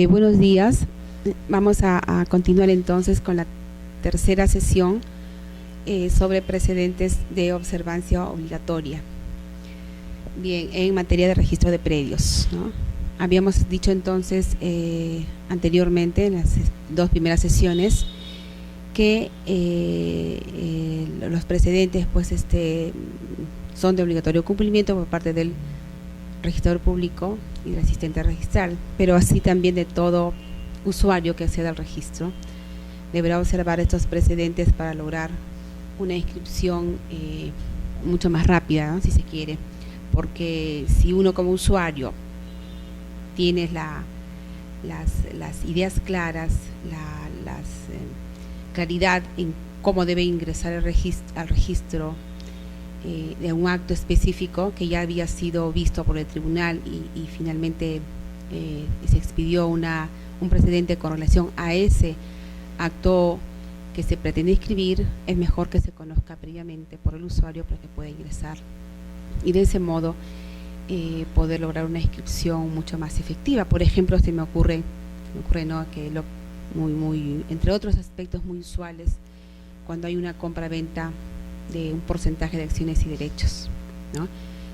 Buenos días. Vamos a continuar entonces con la tercera sesión sobre precedentes de observancia obligatoria. Bien, en materia de registro de predios, ¿no? Habíamos dicho entonces anteriormente en las dos primeras sesiones que los precedentes pues son de obligatorio cumplimiento por parte del registrador público y del asistente registral, pero así también de todo usuario que acceda al registro deberá observar estos precedentes para lograr una inscripción mucho más rápida, ¿no? Si se quiere, porque si uno como usuario tiene las ideas claras, la claridad en cómo debe ingresar al registro de un acto específico que ya había sido visto por el tribunal y finalmente se expidió un precedente con relación a ese acto que se pretende inscribir, es mejor que se conozca previamente por el usuario para que pueda ingresar y de ese modo poder lograr una inscripción mucho más efectiva. Por ejemplo, se me ocurre ¿no? que entre otros aspectos muy usuales, cuando hay una compra-venta de un porcentaje de acciones y derechos, ¿no?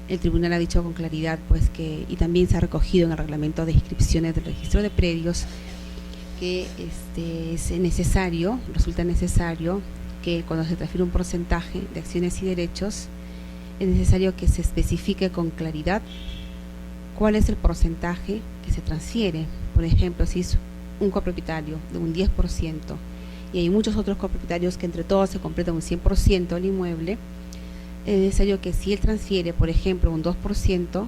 El tribunal ha dicho con claridad pues que, y también se ha recogido en el reglamento de inscripciones del registro de predios, que resulta necesario que cuando se transfiere un porcentaje de acciones y derechos, es necesario que se especifique con claridad cuál es el porcentaje que se transfiere. Por ejemplo, si es un copropietario de un 10%, y hay muchos otros copropietarios que entre todos se completan un 100% del inmueble, es necesario que si él transfiere, por ejemplo, un 2%,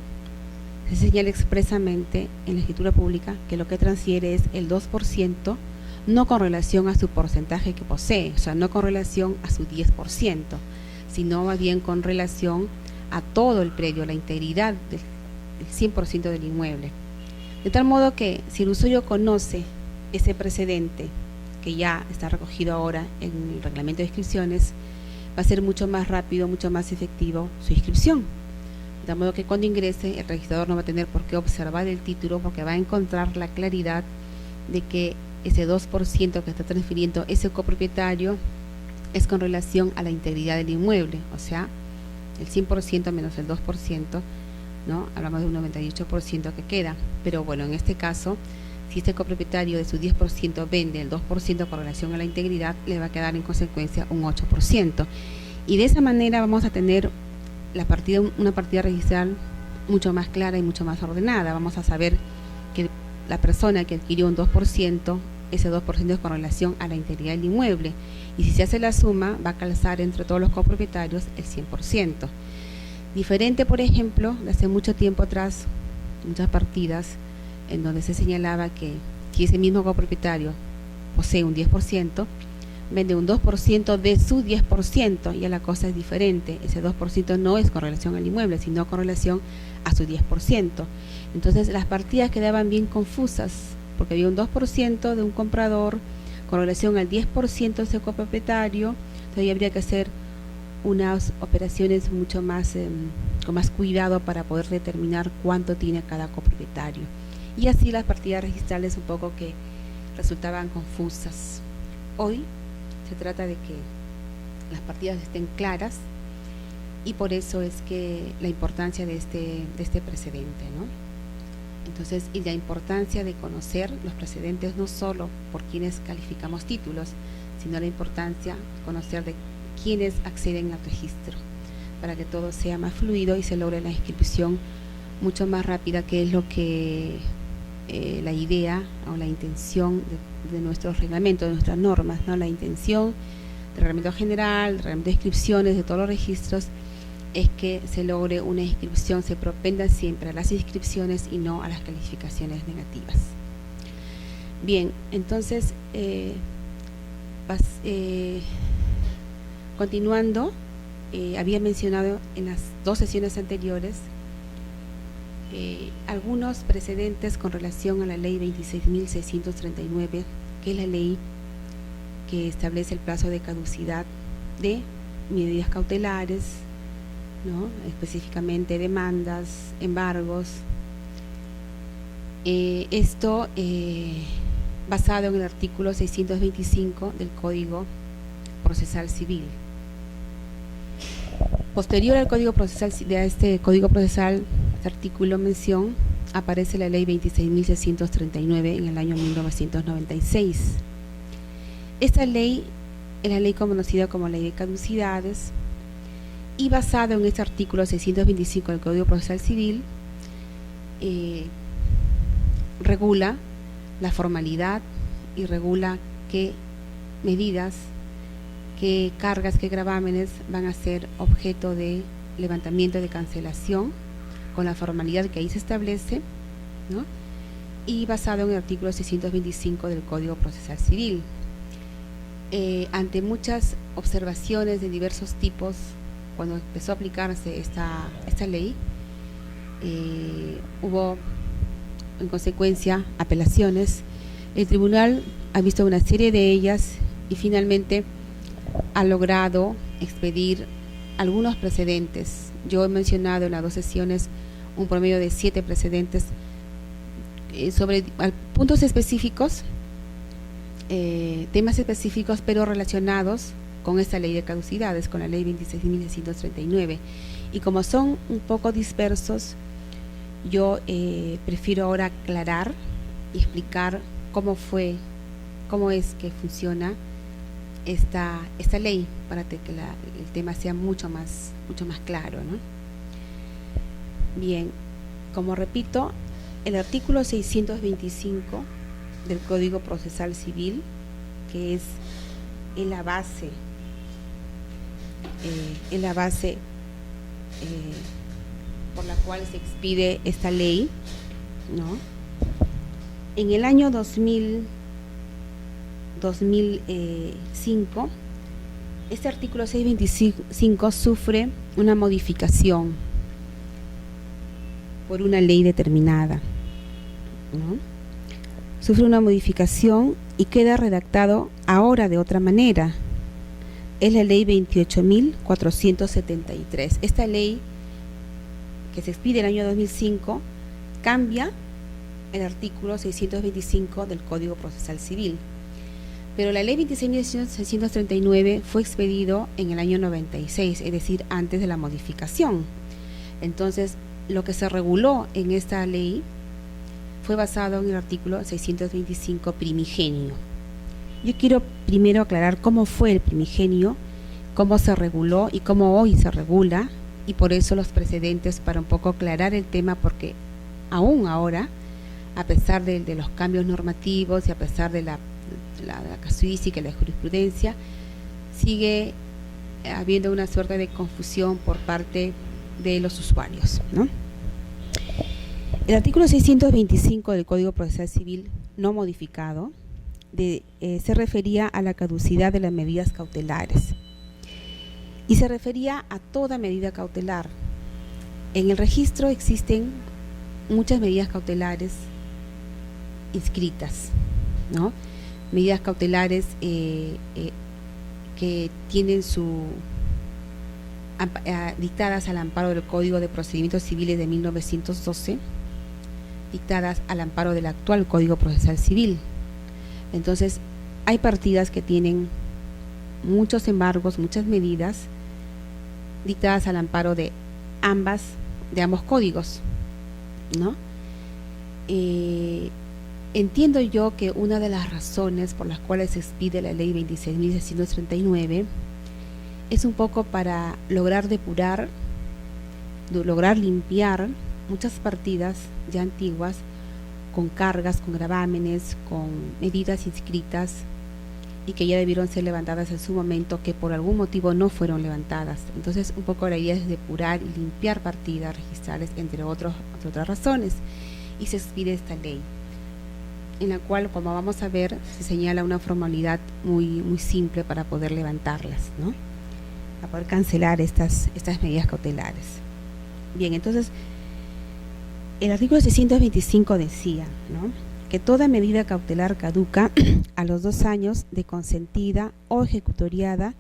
se señale expresamente en la escritura pública que lo que transfiere es el 2%, no con relación a su porcentaje que posee, o sea, no con relación a su 10%, sino más bien con relación a todo el predio, la integridad del 100% del inmueble. De tal modo que si el usuario conoce ese precedente, que ya está recogido ahora en el reglamento de inscripciones, va a ser mucho más rápido, mucho más efectivo su inscripción. De modo que cuando ingrese, el registrador no va a tener por qué observar el título, porque va a encontrar la claridad de que ese 2% que está transfiriendo ese copropietario es con relación a la integridad del inmueble, o sea, el 100% menos el 2%, ¿no? Hablamos de un 98% que queda. Pero bueno, en este caso, si este copropietario de su 10% vende el 2% con relación a la integridad, le va a quedar en consecuencia un 8%. Y de esa manera vamos a tener una partida registral mucho más clara y mucho más ordenada. Vamos a saber que la persona que adquirió un 2%, ese 2% es con relación a la integridad del inmueble. Y si se hace la suma, va a calzar entre todos los copropietarios el 100%. Diferente, por ejemplo, de hace mucho tiempo atrás, muchas partidas, en donde se señalaba que si ese mismo copropietario posee un 10%, vende un 2% de su 10%, ya la cosa es diferente. Ese 2% no es con relación al inmueble, sino con relación a su 10%. Entonces las partidas quedaban bien confusas, porque había un 2% de un comprador con relación al 10% de ese copropietario. Entonces habría que hacer unas operaciones mucho más con más cuidado para poder determinar cuánto tiene cada copropietario. Y así las partidas registrales un poco que resultaban confusas. Hoy se trata de que las partidas estén claras y por eso es que la importancia de este precedente, ¿no? Entonces, y la importancia de conocer los precedentes no solo por quienes calificamos títulos, sino la importancia de conocer de quienes acceden al registro, para que todo sea más fluido y se logre la inscripción mucho más rápida, que es lo que la idea o la intención de nuestros reglamentos, de nuestras normas, ¿no? La intención del reglamento general, del reglamento de inscripciones, de todos los registros, es que se logre una inscripción, se propenda siempre a las inscripciones y no a las calificaciones negativas. Bien, entonces, continuando, había mencionado en las dos sesiones anteriores algunos precedentes con relación a la ley 26.639, que es la ley que establece el plazo de caducidad de medidas cautelares, ¿no? Específicamente demandas, embargos Esto basado en el artículo 625 del Código Procesal Civil. Posterior al Código Procesal, de este Código Procesal, este artículo mención, aparece la Ley 26.639 en el año 1996. Esta ley es la ley conocida como Ley de Caducidades, y basado en este artículo 625 del Código Procesal Civil, regula la formalidad y regula qué medidas, qué cargas, qué gravámenes van a ser objeto de levantamiento de cancelación con la formalidad que ahí se establece, ¿no? Y basado en el artículo 625 del Código Procesal Civil. Ante muchas observaciones de diversos tipos, cuando empezó a aplicarse esta ley, hubo en consecuencia apelaciones. El tribunal ha visto una serie de ellas y finalmente ha logrado expedir algunos precedentes. Yo he mencionado en las 2 sesiones un promedio de 7 precedentes sobre puntos específicos, temas específicos, pero relacionados con esta ley de caducidades, con la ley 26.639. Y como son un poco dispersos, yo prefiero ahora aclarar y explicar cómo es que funciona esta ley, para que el tema sea mucho más claro, ¿no? Bien, como repito, el artículo 625 del Código Procesal Civil, que es la base por la cual se expide esta ley, ¿no? En el año 2005, este artículo 625 sufre una modificación por una ley determinada, ¿no? Sufre una modificación y queda redactado ahora de otra manera. Es la ley 28.473. Esta ley, que se expide en el año 2005, cambia el artículo 625 del Código Procesal Civil. Pero la ley 26.639 fue expedido en el año 96, es decir, antes de la modificación. Entonces, lo que se reguló en esta ley fue basado en el artículo 625 primigenio. Yo quiero primero aclarar cómo fue el primigenio, cómo se reguló y cómo hoy se regula, y por eso los precedentes, para un poco aclarar el tema, porque aún ahora, a pesar de los cambios normativos y a pesar de la casuística y la jurisprudencia, sigue habiendo una suerte de confusión por parte de los usuarios, ¿no? El artículo 625 del Código Procesal Civil, no modificado, se refería a la caducidad de las medidas cautelares y se refería a toda medida cautelar. En el registro existen muchas medidas cautelares inscritas, ¿no? Medidas cautelares que tienen dictadas al amparo del Código de Procedimientos Civiles de 1912, dictadas al amparo del actual Código Procesal Civil. Entonces, hay partidas que tienen muchos embargos, muchas medidas dictadas al amparo de ambos códigos, ¿no? Entiendo yo que una de las razones por las cuales se expide la ley 26.639 es un poco para lograr depurar, lograr limpiar muchas partidas ya antiguas con cargas, con gravámenes, con medidas inscritas y que ya debieron ser levantadas en su momento, que por algún motivo no fueron levantadas. Entonces, un poco la idea es depurar y limpiar partidas registrales, entre otras razones, y se expide esta ley, en la cual, como vamos a ver, se señala una formalidad muy simple para poder levantarlas, ¿no? Para poder cancelar estas medidas cautelares. Bien, entonces, el artículo 625 decía, ¿no?, que toda medida cautelar caduca a los 2 años de consentida o ejecutoriada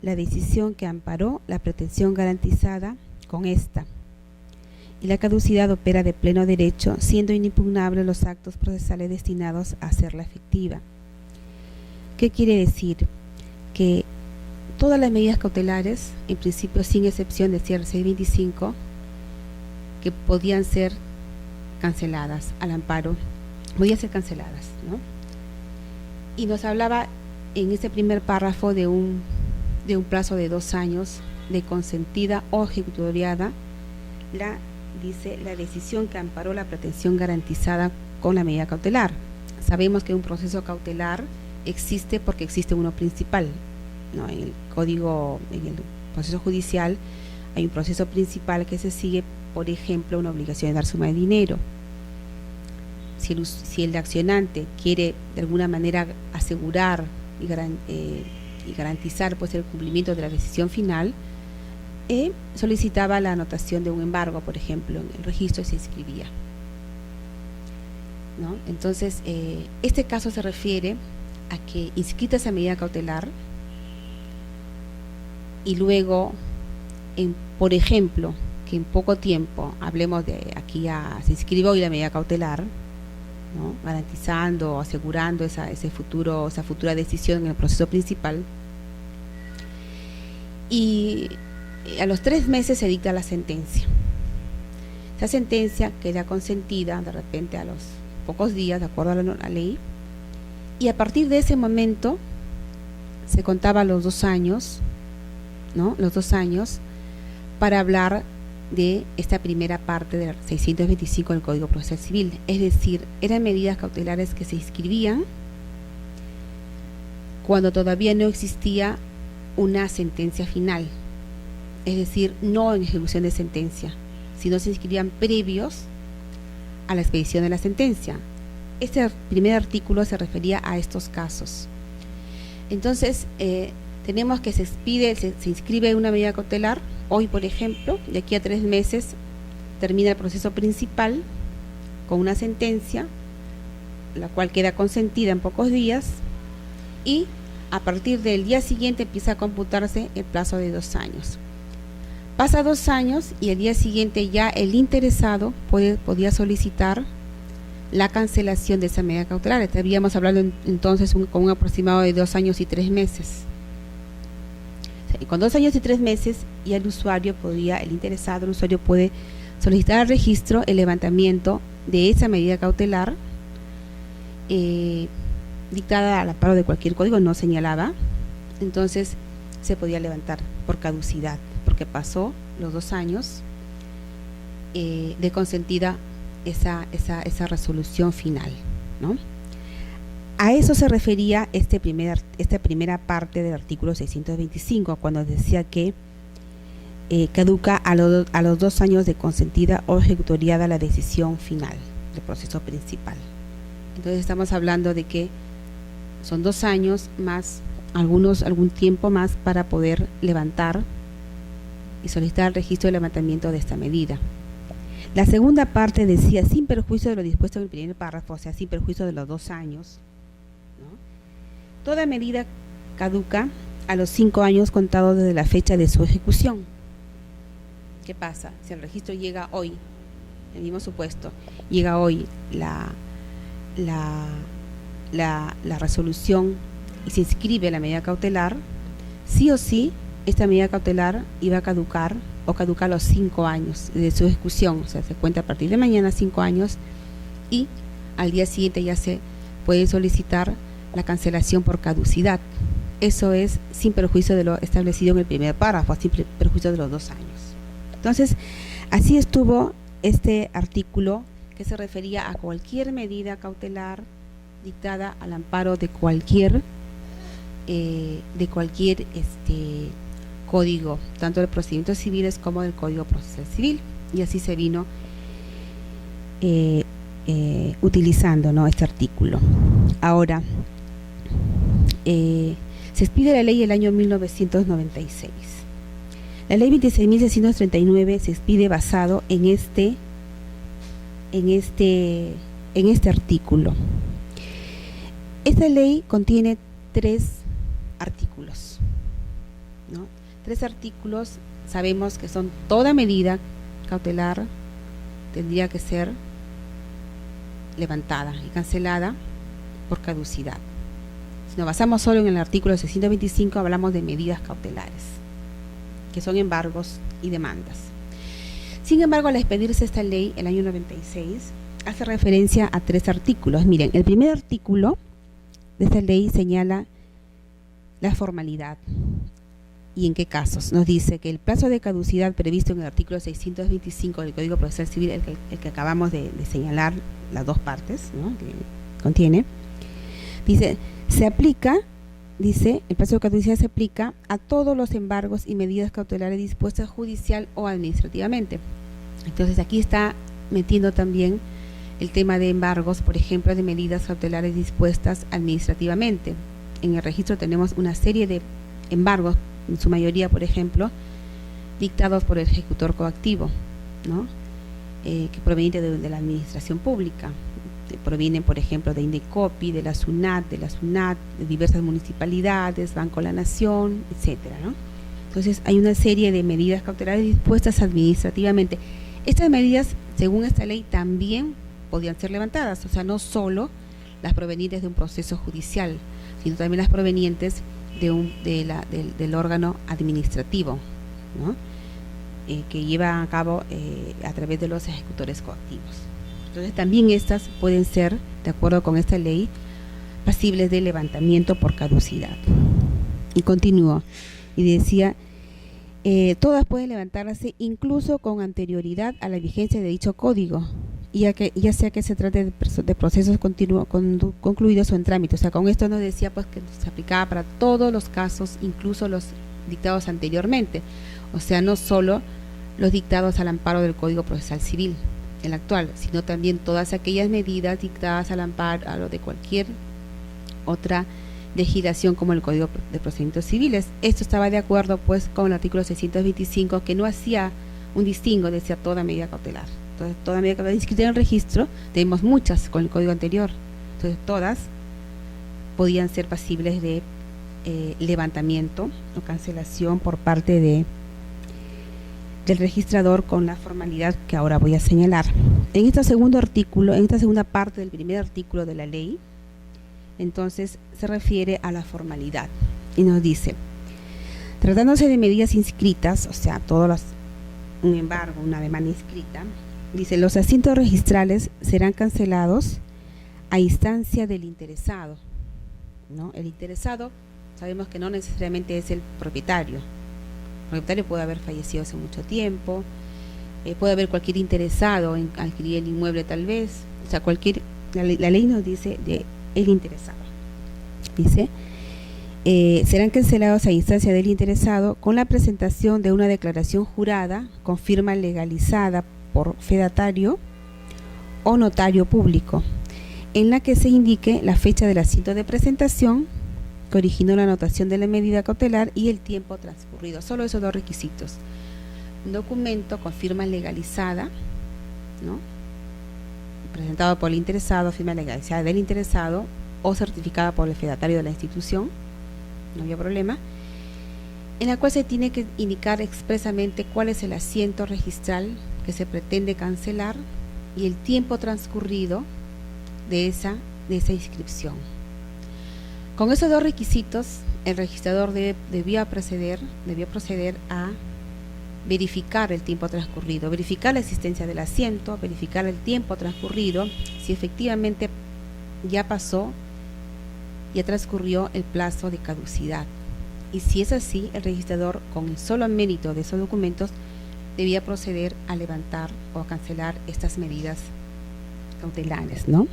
la decisión que amparó la pretensión garantizada con esta, y la caducidad opera de pleno derecho, siendo inimpugnables los actos procesales destinados a hacerla efectiva. ¿Qué quiere decir? Que todas las medidas cautelares, en principio sin excepción, decía el 625, que podían ser canceladas al amparo, podían ser canceladas, ¿no? Y nos hablaba en ese primer párrafo de un plazo de 2 años de consentida o ejecutoriada, dice la decisión que amparó la pretensión garantizada con la medida cautelar. Sabemos que un proceso cautelar existe porque existe uno principal, ¿no? En el proceso judicial hay un proceso principal que se sigue, por ejemplo, una obligación de dar suma de dinero. Si el accionante quiere de alguna manera asegurar y garantizar pues el cumplimiento de la decisión final, solicitaba la anotación de un embargo, por ejemplo, en el registro y se inscribía, ¿no? Entonces, este caso se refiere a que inscrita esa medida cautelar y luego, por ejemplo, que en poco tiempo, hablemos de aquí se inscribe hoy la medida cautelar, ¿no? Garantizando o asegurando esa futura decisión en el proceso principal, y a los 3 meses se dicta la sentencia. Esa sentencia queda consentida de repente a los pocos días, de acuerdo a la ley, y a partir de ese momento se contaba los 2 años, ¿no? Los 2 años para hablar de esta primera parte del 625 del Código Procesal Civil, es decir, eran medidas cautelares que se inscribían cuando todavía no existía una sentencia final, es decir, no en ejecución de sentencia, sino se inscribían previos a la expedición de la sentencia. Este primer artículo se refería a estos casos. Entonces, tenemos que se inscribe una medida cautelar. Hoy, por ejemplo, de aquí a 3 meses termina el proceso principal con una sentencia, la cual queda consentida en pocos días, y a partir del día siguiente empieza a computarse el plazo de 2 años. Pasa 2 años y el día siguiente ya el interesado podía solicitar la cancelación de esa medida cautelar. Estaríamos hablando entonces con un aproximado de 2 años y 3 meses. Y con 2 años y 3 meses ya el usuario puede solicitar al registro el levantamiento de esa medida cautelar dictada al amparo de cualquier código, no señalaba. Entonces se podía levantar por caducidad, porque pasó los 2 años de consentida esa resolución final, ¿no? A eso se refería esta primera parte del artículo 625, cuando decía que caduca a los 2 años de consentida o ejecutoriada la decisión final del proceso principal. Entonces estamos hablando de que son 2 años más algún tiempo más para poder levantar y solicitar el registro de levantamiento de esta medida. La segunda parte decía, sin perjuicio de lo dispuesto en el primer párrafo, o sea, sin perjuicio de los 2 años, ¿no? Toda medida caduca a los 5 años contados desde la fecha de su ejecución. ¿Qué pasa? Si el registro llega hoy, el mismo supuesto, llega hoy la resolución y se inscribe la medida cautelar, sí o sí esta medida cautelar iba a caducar o caduca a los 5 años de su ejecución, o sea, se cuenta a partir de mañana 5 años y al día siguiente ya se puede solicitar la cancelación por caducidad. Eso es sin perjuicio de lo establecido en el primer párrafo, sin perjuicio de los 2 años. Entonces, así estuvo este artículo que se refería a cualquier medida cautelar dictada al amparo de cualquier código, tanto de procedimientos civiles como del Código Procesal Civil, y así se vino utilizando, ¿no?, este artículo. Ahora, se expide la ley del año 1996. La ley 26.639 se expide basado en este artículo. Esta ley contiene 3 artículos, ¿no? 3 artículos, sabemos que son toda medida cautelar tendría que ser levantada y cancelada por caducidad. Si nos basamos solo en el artículo 625, hablamos de medidas cautelares, que son embargos y demandas. Sin embargo, al expedirse esta ley, el año 96, hace referencia a 3 artículos. Miren, el primer artículo de esta ley señala la formalidad. ¿Y en qué casos? Nos dice que el plazo de caducidad previsto en el artículo 625 del Código Procesal Civil, el que acabamos de señalar, las 2 partes, ¿no?, que contiene, dice, el plazo de caducidad se aplica a todos los embargos y medidas cautelares dispuestas judicial o administrativamente. Entonces aquí está metiendo también el tema de embargos, por ejemplo, de medidas cautelares dispuestas administrativamente. En el registro tenemos una serie de embargos, en su mayoría, por ejemplo, dictados por el ejecutor coactivo, ¿no?, que proveniente de la administración pública. Provienen, por ejemplo, de Indecopi, de la SUNAT, de diversas municipalidades, Banco de la Nación, etcétera, ¿no? Entonces, hay una serie de medidas cautelares dispuestas administrativamente. Estas medidas, según esta ley, también podían ser levantadas, o sea, no solo las provenientes de un proceso judicial, sino también las provenientes del órgano administrativo, ¿no?, que lleva a cabo a través de los ejecutores coactivos. Entonces también estas pueden ser, de acuerdo con esta ley, pasibles de levantamiento por caducidad. Y continuó, y decía, todas pueden levantarse incluso con anterioridad a la vigencia de dicho código, ya sea que se trate de procesos concluidos o en trámite. O sea, con esto nos decía pues que se aplicaba para todos los casos, incluso los dictados anteriormente. O sea, no solo los dictados al amparo del Código Procesal Civil, el actual, sino también todas aquellas medidas dictadas al amparo de cualquier otra legislación como el Código de Procedimientos Civiles. Esto estaba de acuerdo pues con el artículo 625, que no hacía un distingo, decía toda medida cautelar. Entonces, toda medida cautelar inscrita en el registro, tenemos muchas con el código anterior, entonces todas podían ser pasibles de levantamiento o cancelación por parte del registrador con la formalidad que ahora voy a señalar. En este segundo artículo, en esta segunda parte del primer artículo de la ley, entonces se refiere a la formalidad y nos dice, tratándose de medidas inscritas, o sea, un embargo, una demanda inscrita, dice, los asientos registrales serán cancelados a instancia del interesado, ¿no? El interesado sabemos que no necesariamente es el propietario. El propietario puede haber fallecido hace mucho tiempo, puede haber cualquier interesado en adquirir el inmueble tal vez, o sea, la ley nos dice de el interesado. Dice, serán cancelados a instancia del interesado con la presentación de una declaración jurada con firma legalizada por fedatario o notario público, en la que se indique la fecha del asiento de presentación que originó la anotación de la medida cautelar y el tiempo transcurrido. Solo esos 2 requisitos. Un documento con firma legalizada, ¿no?, presentado por el interesado, firma legalizada del interesado o certificada por el fedatario de la institución, no había problema, en la cual se tiene que indicar expresamente cuál es el asiento registral que se pretende cancelar y el tiempo transcurrido de esa inscripción. Con esos 2 requisitos, el registrador debió proceder a verificar el tiempo transcurrido, verificar la existencia del asiento, verificar el tiempo transcurrido, si efectivamente ya transcurrió el plazo de caducidad. Y si es así, el registrador, con el solo mérito de esos documentos, debía proceder a levantar o a cancelar estas medidas cautelares, ¿no?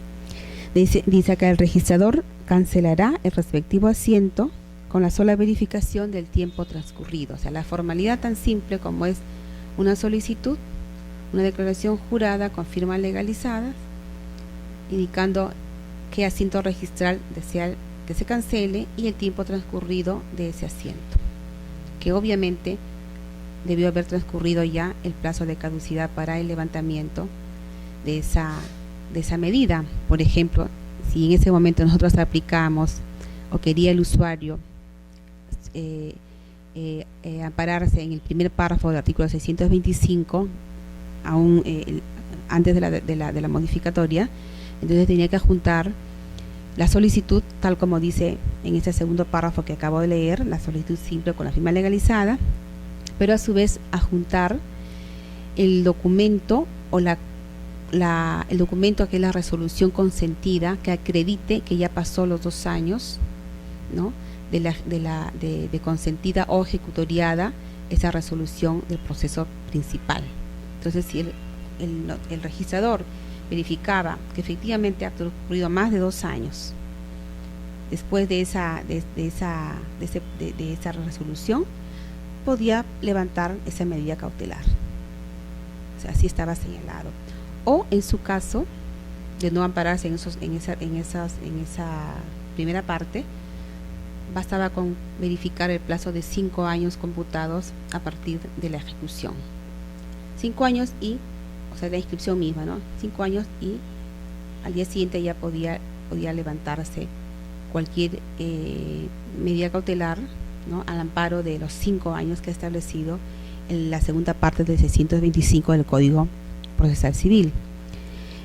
Dice acá, el registrador cancelará el respectivo asiento con la sola verificación del tiempo transcurrido. O sea, la formalidad tan simple como es una solicitud, una declaración jurada con firmas legalizadas, indicando qué asiento registral desea que se cancele y el tiempo transcurrido de ese asiento, que obviamente debió haber transcurrido ya el plazo de caducidad para el levantamiento de esa medida. Por ejemplo, si en ese momento nosotros aplicamos o quería el usuario ampararse en el primer párrafo del artículo 625, antes de la modificatoria. Entonces tenía que adjuntar la solicitud, tal como dice en este segundo párrafo que acabo de leer, la solicitud simple con la firma legalizada, pero a su vez adjuntar el documento o el documento que es la resolución consentida que acredite que ya pasó los 2 años, ¿no?, de consentida o ejecutoriada esa resolución del proceso principal. Entonces, si el registrador verificaba que efectivamente ha transcurrido más de 2 años después de esa resolución, podía levantar esa medida cautelar. O sea, así estaba señalado. O en su caso de no ampararse en esa primera parte, bastaba con verificar el plazo de 5 años computados a partir de la ejecución. 5 años y, o sea, la inscripción misma, ¿no? 5 años y al día siguiente ya podía levantarse cualquier medida cautelar, ¿no?, al amparo de los 5 años que ha establecido en la segunda parte del 625 del Código Procesal Civil.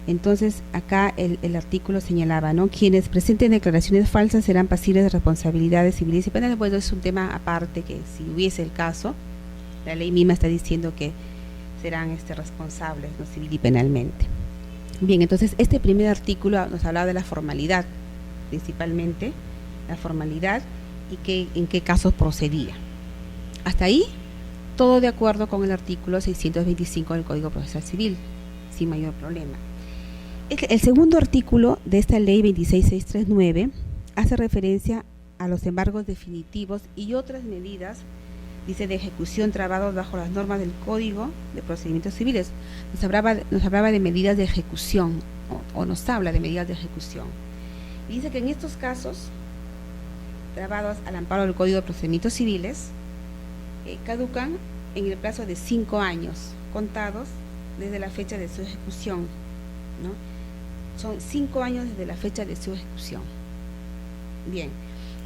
Entonces, acá el artículo señalaba, ¿no?, quienes presenten declaraciones falsas serán pasibles de responsabilidades civiles y penales. Bueno, es un tema aparte que, si hubiese el caso, la ley misma está diciendo que serán responsables, ¿no?, civil y penalmente. Bien, entonces este primer artículo nos hablaba de la formalidad, principalmente la formalidad y en qué casos procedía. Hasta ahí, todo de acuerdo con el artículo 625 del Código Procesal Civil, sin mayor problema. El segundo artículo de esta ley 26639 hace referencia a los embargos definitivos y otras medidas, dice, de ejecución trabados bajo las normas del Código de Procedimientos Civiles. Nos hablaba de medidas de ejecución, o nos habla de medidas de ejecución. Y dice que en estos casos, trabados al amparo del Código de Procedimientos Civiles, caducan en el plazo de 5 años, contados desde la fecha de su ejecución, ¿no? Son 5 años desde la fecha de su ejecución. Bien,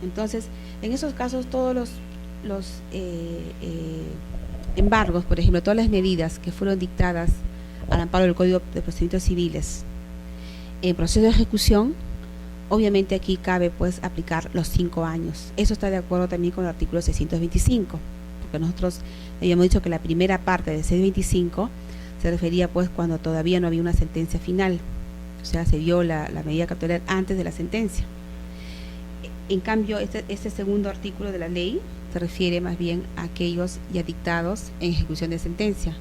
entonces, en esos casos, todos los embargos, por ejemplo, todas las medidas que fueron dictadas al amparo del Código de Procedimientos Civiles en proceso de ejecución, obviamente aquí cabe pues aplicar los 5 años. Eso está de acuerdo también con el artículo 625, porque nosotros habíamos dicho que la primera parte del 625 se refería pues cuando todavía no había una sentencia final, o sea, se dio la medida cautelar antes de la sentencia. En cambio, este segundo artículo de la ley se refiere más bien a aquellos ya dictados en ejecución de sentencia.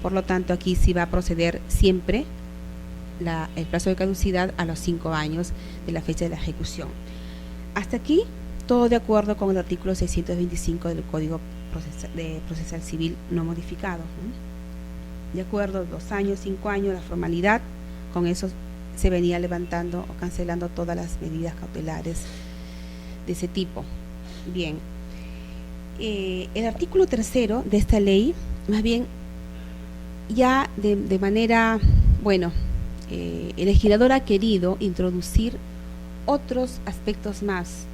Por lo tanto, aquí sí va a proceder siempre el plazo de caducidad a los 5 años de la fecha de la ejecución. Hasta aquí, todo de acuerdo con el artículo 625 del Código Procesal Civil no modificado, ¿no? De acuerdo, 2 años, 5 años, la formalidad, con eso se venía levantando o cancelando todas las medidas cautelares de ese tipo. Bien, el artículo 3 de esta ley, más bien, ya de manera, bueno, el legislador ha querido introducir otros aspectos más.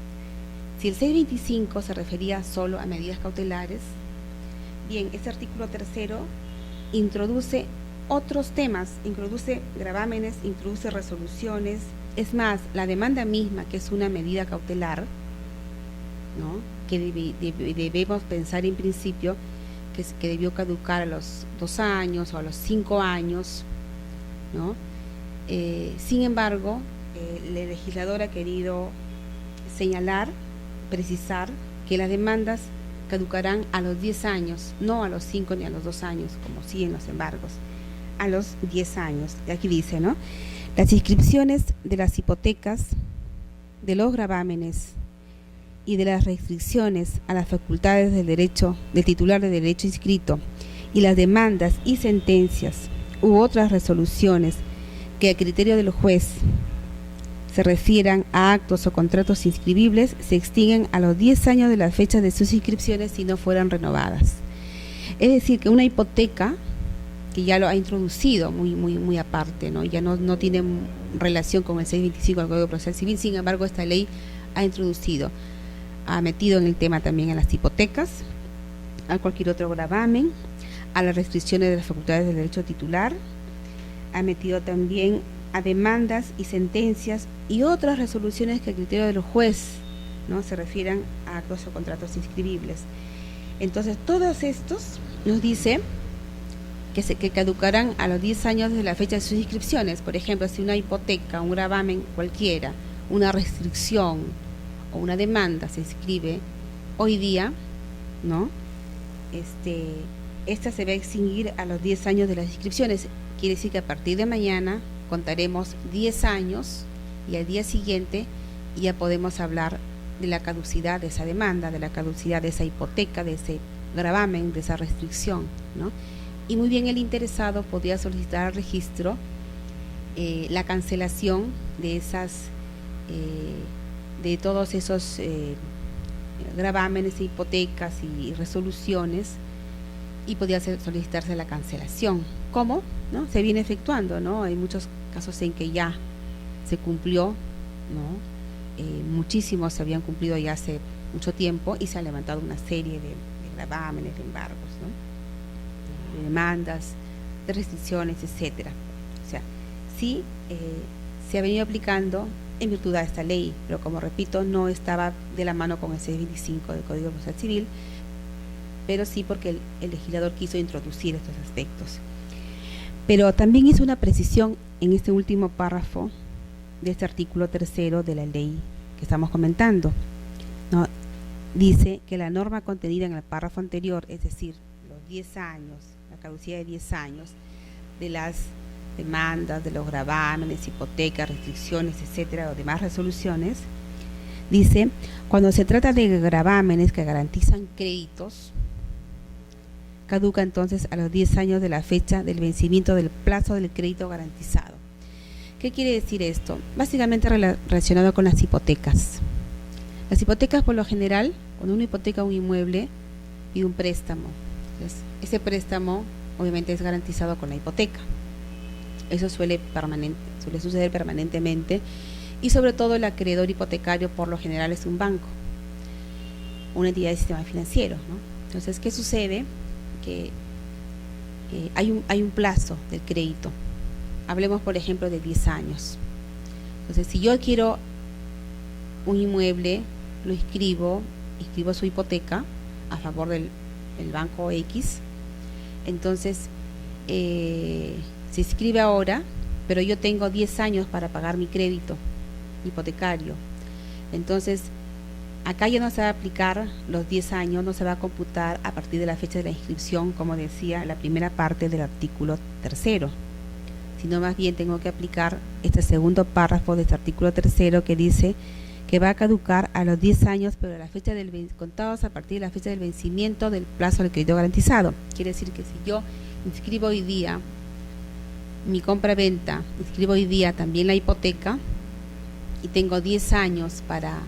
Si el 625 se refería solo a medidas cautelares, bien, este artículo 3 introduce otros temas, introduce gravámenes, introduce resoluciones. Es más, la demanda misma, que es una medida cautelar, ¿no?, que debemos pensar en principio que debió caducar a los 2 años o a los 5 años, ¿no? Sin embargo, el legislador ha querido señalar, precisar que las demandas caducarán a los 10 años, no a los 5 ni a los 2 años, como sí en los embargos, a los 10 años. Aquí dice, ¿no?, las inscripciones de las hipotecas, de los gravámenes y de las restricciones a las facultades del titular de derecho inscrito y las demandas y sentencias u otras resoluciones que a criterio del juez se refieran a actos o contratos inscribibles se extinguen a los 10 años de la fecha de sus inscripciones si no fueran renovadas. Es decir, que una hipoteca que ya lo ha introducido muy aparte, ¿no?, ya no tiene relación con el 625 del Código Procesal Civil. Sin embargo, esta ley ha metido en el tema también a las hipotecas, a cualquier otro gravamen, a las restricciones de las facultades del derecho titular, ha metido también a demandas y sentencias y otras resoluciones que a criterio del juez, ¿no?, se refieran a actos o contratos inscribibles. Entonces, todos estos nos dice que caducarán a los 10 años de la fecha de sus inscripciones. Por ejemplo, si una hipoteca, un gravamen cualquiera, una restricción o una demanda se inscribe hoy día, ¿no?, esta se va a extinguir a los 10 años de las inscripciones. Quiere decir que a partir de mañana contaremos 10 años y al día siguiente ya podemos hablar de la caducidad de esa demanda, de la caducidad de esa hipoteca, de ese gravamen, de esa restricción, ¿no? Y muy bien el interesado podría solicitar al registro la cancelación de esas, de todos esos gravámenes, hipotecas y resoluciones, y podría solicitarse la cancelación. ¿Cómo? ¿No? Se viene efectuando, ¿no? Hay muchos casos en que ya se cumplió, ¿no? Muchísimos se habían cumplido ya hace mucho tiempo y se ha levantado una serie de gravámenes, de embargos, ¿no?, de demandas, de restricciones, etcétera. O sea, sí se ha venido aplicando en virtud de esta ley, pero como repito, no estaba de la mano con el 625 del Código Procesal Civil, pero sí porque el legislador quiso introducir estos aspectos. Pero también hizo una precisión en este último párrafo de este artículo 3º de la ley que estamos comentando, ¿no? Dice que la norma contenida en el párrafo anterior, es decir, los 10 años, la caducidad de 10 años de las demandas, de los gravámenes, hipotecas, restricciones, etcétera, o demás resoluciones, dice, cuando se trata de gravámenes que garantizan créditos, caduca entonces a los 10 años de la fecha del vencimiento del plazo del crédito garantizado. ¿Qué quiere decir esto? Básicamente relacionado con las hipotecas. Las hipotecas, por lo general, cuando uno hipoteca un inmueble, pide un préstamo. Entonces, ese préstamo obviamente es garantizado con la hipoteca. Eso suele suceder permanentemente, y sobre todo el acreedor hipotecario por lo general es un banco, una entidad del sistema financiero, ¿no? Entonces, ¿qué sucede? Que hay un plazo del crédito. Hablemos, por ejemplo, de 10 años. Entonces, si yo quiero un inmueble, lo inscribo su hipoteca a favor del banco X, entonces se inscribe ahora, pero yo tengo 10 años para pagar mi crédito hipotecario. Entonces, acá ya no se va a aplicar los 10 años, no se va a computar a partir de la fecha de la inscripción, como decía la primera parte del artículo 3º, sino más bien tengo que aplicar este segundo párrafo de este artículo 3º que dice que va a caducar a los 10 años, pero a la fecha contados a partir de la fecha del vencimiento del plazo del crédito garantizado. Quiere decir que si yo inscribo hoy día mi compra-venta, inscribo hoy día también la hipoteca y tengo 10 años para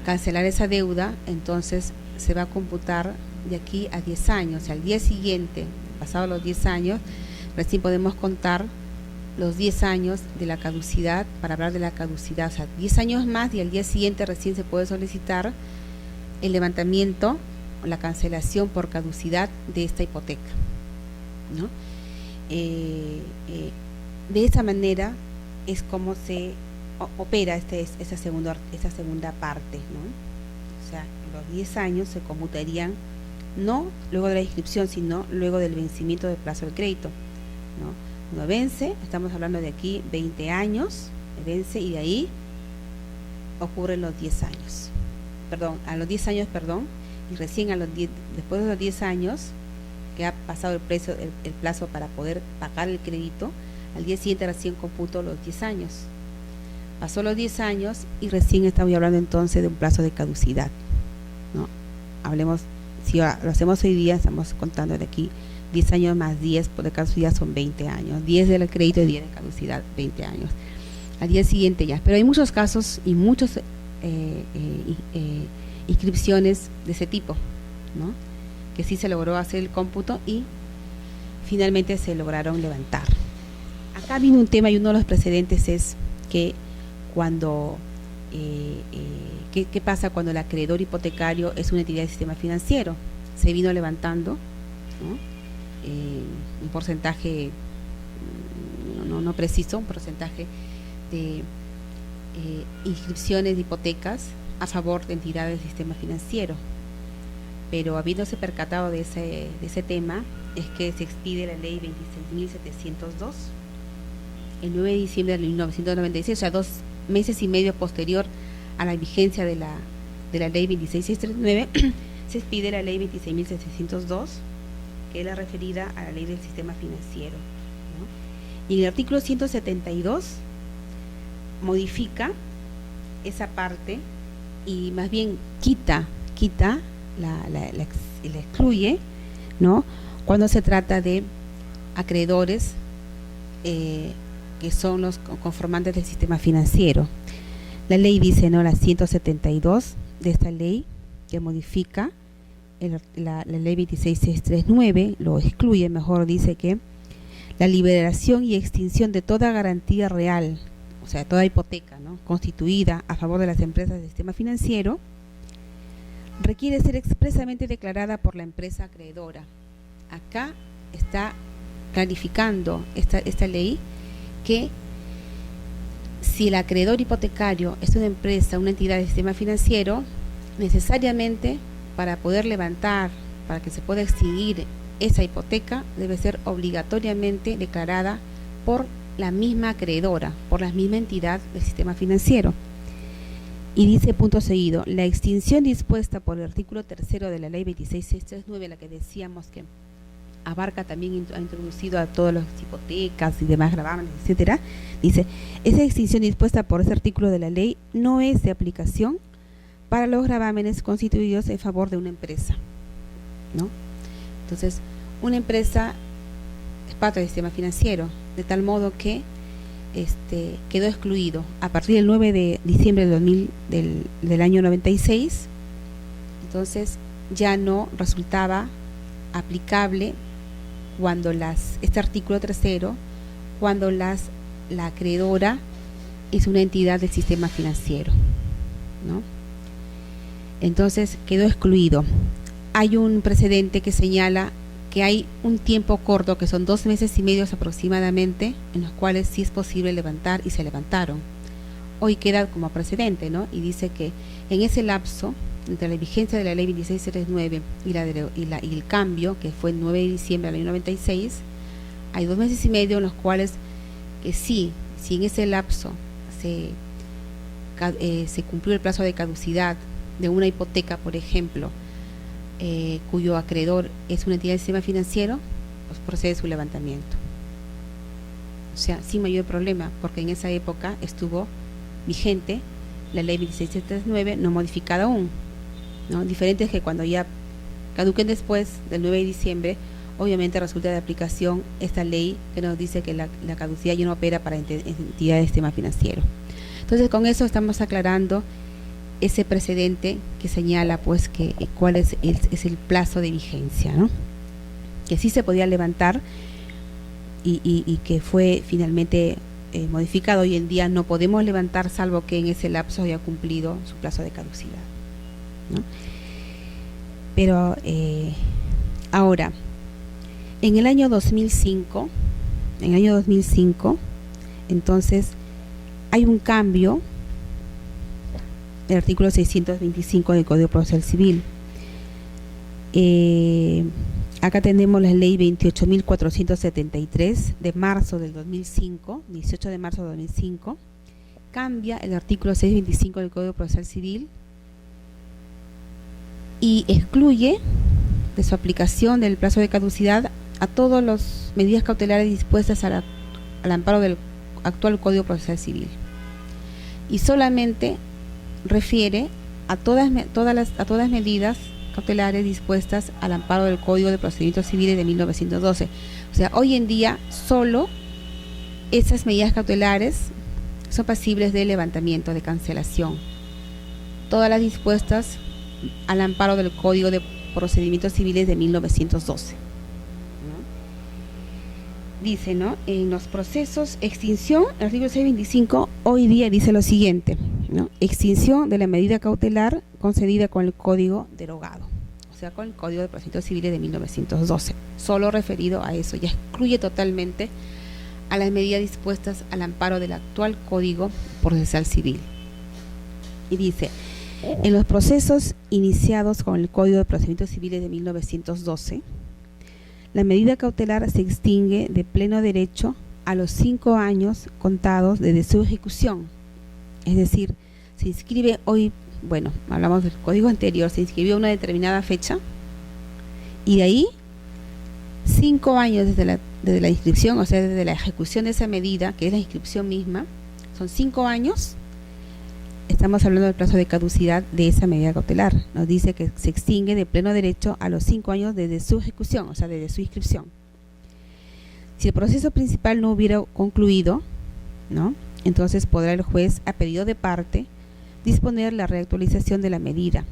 cancelar esa deuda, entonces se va a computar de aquí a 10 años. Al día siguiente, pasados los 10 años, recién podemos contar los 10 años de la caducidad, para hablar de la caducidad, o sea, 10 años más, y al día siguiente recién se puede solicitar el levantamiento o la cancelación por caducidad de esta hipoteca, ¿no? De esa manera es como se opera esa segunda parte, ¿no? O sea, los 10 años se conmutarían no luego de la inscripción, sino luego del vencimiento del plazo del crédito, ¿no? Cuando vence, estamos hablando de aquí 20 años, vence, y de ahí ocurren los 10 años. A los 10 años, y recién después de los 10 años, que ha pasado el plazo para poder pagar el crédito, al día siguiente recién computo los 10 años. Pasó los 10 años y recién estamos hablando entonces de un plazo de caducidad, ¿no? Hablemos, si lo hacemos hoy día, estamos contando de aquí 10 años más 10 por de caducidad son 20 años, 10 del crédito y 10 de caducidad, 20 años. Al día siguiente ya, pero hay muchos casos y muchas inscripciones de ese tipo, ¿no?, que sí se logró hacer el cómputo y finalmente se lograron levantar. Acá viene un tema, y uno de los precedentes es que cuando ¿qué pasa cuando el acreedor hipotecario es una entidad del sistema financiero? Se vino levantando, ¿no?, un porcentaje no preciso, un porcentaje de inscripciones de hipotecas a favor de entidades del sistema financiero. Pero habiéndose percatado de ese tema, es que se expide la ley 26.702 el 9 de diciembre de 1996, o sea, 2 meses y medio posterior a la vigencia de la ley 26.639, se expide la ley 26.702, que es la referida a la ley del sistema financiero, ¿no? Y en el artículo 172 modifica esa parte y más bien quita la excluye, ¿no?, cuando se trata de acreedores que son los conformantes del sistema financiero. La ley dice, ¿no?, la 172 de esta ley, que modifica la ley 26.639, lo excluye, mejor dice que la liberación y extinción de toda garantía real, o sea, toda hipoteca, ¿no?, constituida a favor de las empresas del sistema financiero, requiere ser expresamente declarada por la empresa acreedora. Acá está clarificando esta ley que si el acreedor hipotecario es una empresa, una entidad del sistema financiero, necesariamente para poder levantar, para que se pueda extinguir esa hipoteca, debe ser obligatoriamente declarada por la misma acreedora, por la misma entidad del sistema financiero. Y dice, punto seguido, la extinción dispuesta por el artículo 3 de la ley 26.639, la que decíamos que abarca también, ha introducido a todas las hipotecas y demás gravámenes, etcétera, dice, esa extinción dispuesta por ese artículo de la ley no es de aplicación para los gravámenes constituidos en favor de una empresa, ¿no? Entonces, una empresa es parte del sistema financiero, de tal modo que quedó excluido a partir del 9 de diciembre del año 96. Entonces ya no resultaba aplicable cuando este artículo 3, cuando la acreedora es una entidad del sistema financiero, ¿no? Entonces quedó excluido. Hay un precedente que señala que hay un tiempo corto, que son 2 meses y medio aproximadamente, en los cuales sí es posible levantar, y se levantaron. Hoy queda como precedente, ¿no? Y dice que en ese lapso, entre la vigencia de la ley 26.639 y el cambio, que fue el 9 de diciembre del año 96, hay 2 meses y medio en los cuales que si en ese lapso se cumplió el plazo de caducidad de una hipoteca, por ejemplo, cuyo acreedor es una entidad del sistema financiero, pues procede su levantamiento. O sea, sin mayor problema, porque en esa época estuvo vigente la ley 26.639, no modificada aún, ¿no? Diferente es que cuando ya caduquen después del 9 de diciembre, obviamente resulta de aplicación esta ley que nos dice que la caducidad ya no opera para entidades del sistema financiero. Entonces, con eso estamos aclarando ese precedente que señala pues que cuál es el plazo de vigencia, ¿no? Que sí se podía levantar y que fue finalmente modificado. Hoy en día no podemos levantar salvo que en ese lapso haya cumplido su plazo de caducidad, ¿no? Pero ahora, en el año 2005, entonces hay un cambio. El artículo 625 del Código Procesal Civil. Acá tenemos la ley 28.473 de marzo del 2005, 18 de marzo de 2005. Cambia el artículo 625 del Código Procesal Civil y excluye de su aplicación del plazo de caducidad a todas las medidas cautelares dispuestas al amparo del actual Código Procesal Civil. Y solamente refiere a todas medidas cautelares dispuestas al amparo del Código de Procedimientos Civiles de 1912. O sea, hoy en día solo esas medidas cautelares son pasibles de levantamiento, de cancelación. Todas las dispuestas al amparo del Código de Procedimientos Civiles de 1912. Dice, ¿no?, en los procesos, extinción, el artículo 625 hoy día dice lo siguiente, ¿no?, extinción de la medida cautelar concedida con el código derogado, o sea, con el Código de Procedimientos Civiles de 1912, solo referido a eso, ya excluye totalmente a las medidas dispuestas al amparo del actual Código Procesal Civil. Y dice, en los procesos iniciados con el Código de Procedimientos Civiles de 1912, la medida cautelar se extingue de pleno derecho a los 5 años contados desde su ejecución. Es decir, se inscribe hoy, bueno, hablamos del código anterior, se inscribió a una determinada fecha y de ahí 5 años desde la inscripción, o sea, desde la ejecución de esa medida, que es la inscripción misma, son 5 años, estamos hablando del plazo de caducidad de esa medida cautelar. Nos dice que se extingue de pleno derecho a los 5 años desde su ejecución, o sea, desde su inscripción. Si el proceso principal no hubiera concluido, ¿no?, entonces podrá el juez, a pedido de parte, disponer la reactualización de la medida.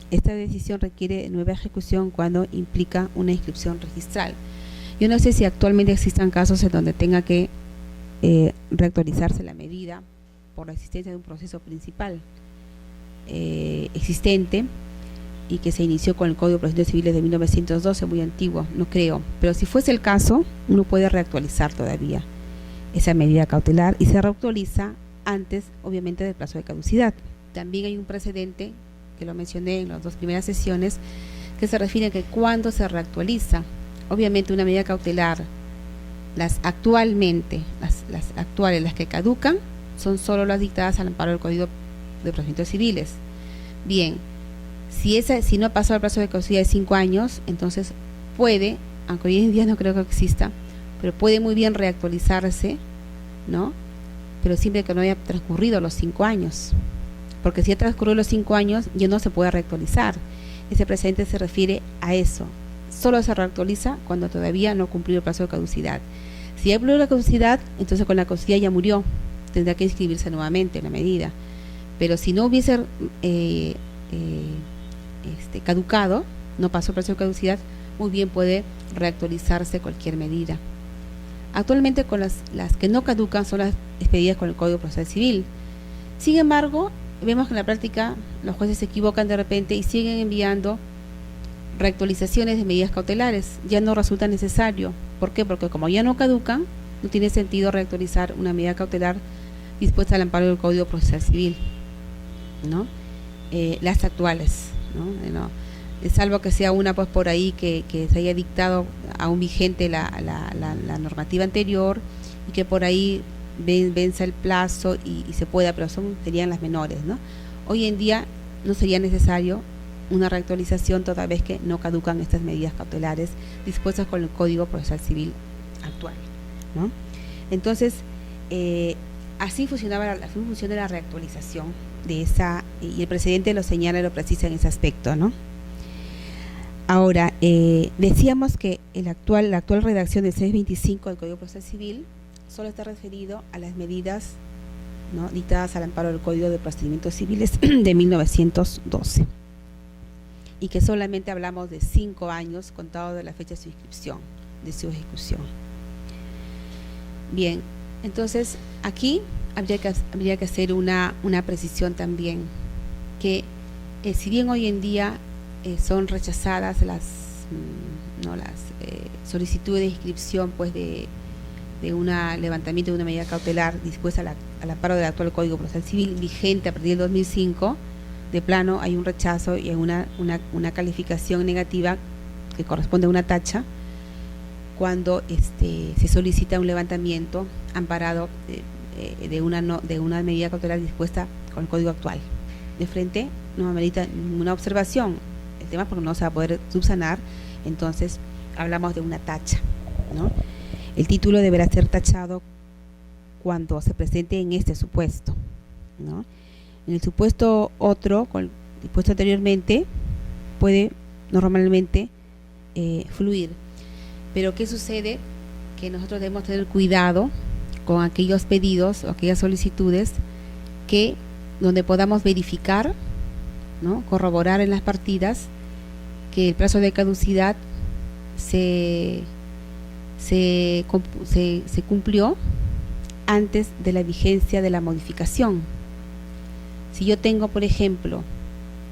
Esta decisión requiere nueva ejecución cuando implica una inscripción registral. Yo no sé si actualmente existan casos en donde tenga que reactualizarse la medida por la existencia de un proceso principal existente y que se inició con el Código de Procedimientos Civiles de 1912, muy antiguo, no creo. Pero si fuese el caso, uno puede reactualizar todavía esa medida cautelar y se reactualiza antes, obviamente, del plazo de caducidad. También hay un precedente, que lo mencioné en las 2 primeras sesiones, que se refiere a que cuando se reactualiza, obviamente una medida cautelar, las actuales, las que caducan, son solo las dictadas al amparo del Código de Procedimientos Civiles. Bien, si no ha pasado el plazo de caducidad de 5 años, entonces puede, aunque hoy en día no creo que exista, pero puede muy bien reactualizarse, ¿no?, pero siempre que no haya transcurrido los 5 años, porque si ha transcurrido los 5 años ya no se puede reactualizar. Ese precedente se refiere a eso, solo se reactualiza cuando todavía no ha cumplido el plazo de caducidad. Si ya cumplió la caducidad, entonces con la caducidad ya murió, tendrá que inscribirse nuevamente en la medida. Pero si no hubiese caducado, no pasó el plazo de caducidad, muy bien puede reactualizarse cualquier medida. Actualmente con las que no caducan son las expedidas con el Código Procesal Civil. Sin embargo, vemos que en la práctica los jueces se equivocan de repente y siguen enviando reactualizaciones de medidas cautelares. Ya no resulta necesario. ¿Por qué? Porque como ya no caducan, no tiene sentido reactualizar una medida cautelar dispuesta al amparo del Código Procesal Civil, ¿no? Las actuales, ¿no? Salvo que sea una pues por ahí que se haya dictado aún vigente la normativa anterior y que por ahí venza el plazo y se pueda, pero serían las menores, ¿no? Hoy en día no sería necesario una reactualización toda vez que no caducan estas medidas cautelares dispuestas con el Código Procesal Civil actual, ¿no? Entonces, así funciona la reactualización de esa, y el presidente lo señala y lo precisa en ese aspecto, ¿no? Ahora, decíamos que la actual redacción del 625 del Código Procesal Civil solo está referido a las medidas, ¿no?, dictadas al amparo del Código de Procedimientos Civiles de 1912 y que solamente hablamos de 5 años contados de la fecha de su inscripción, de su ejecución. Bien, entonces aquí habría que hacer una precisión también, que si bien hoy en día son rechazadas las solicitudes de inscripción pues de un levantamiento de una medida cautelar dispuesta al amparo del actual Código Procesal Civil vigente a partir del 2005, de plano hay un rechazo y hay una calificación negativa que corresponde a una tacha cuando se solicita un levantamiento amparado de una medida cautelar dispuesta con el Código actual. De frente no amerita ninguna observación el tema porque no se va a poder subsanar, entonces hablamos de una tacha, ¿no? El título deberá ser tachado cuando se presente en este supuesto, ¿no? En el supuesto otro, con el dispuesto anteriormente, puede normalmente fluir. Pero ¿qué sucede? Que nosotros debemos tener cuidado con aquellos pedidos o aquellas solicitudes donde podamos verificar, ¿no?, corroborar en las partidas que el plazo de caducidad se cumplió antes de la vigencia de la modificación. Si yo tengo, por ejemplo,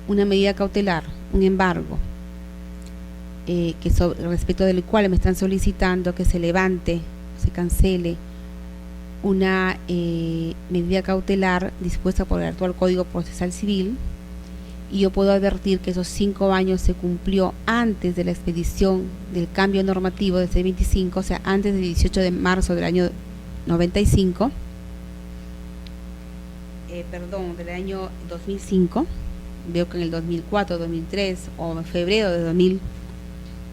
una medida cautelar, un embargo, respecto del cual me están solicitando que se levante, se cancele una medida cautelar dispuesta por el actual Código Procesal Civil, y yo puedo advertir que esos 5 años se cumplió antes de la expedición del cambio normativo de C25, o sea, antes del 18 de marzo del año 95, del año 2005. Veo que en el 2004, 2003 o en febrero de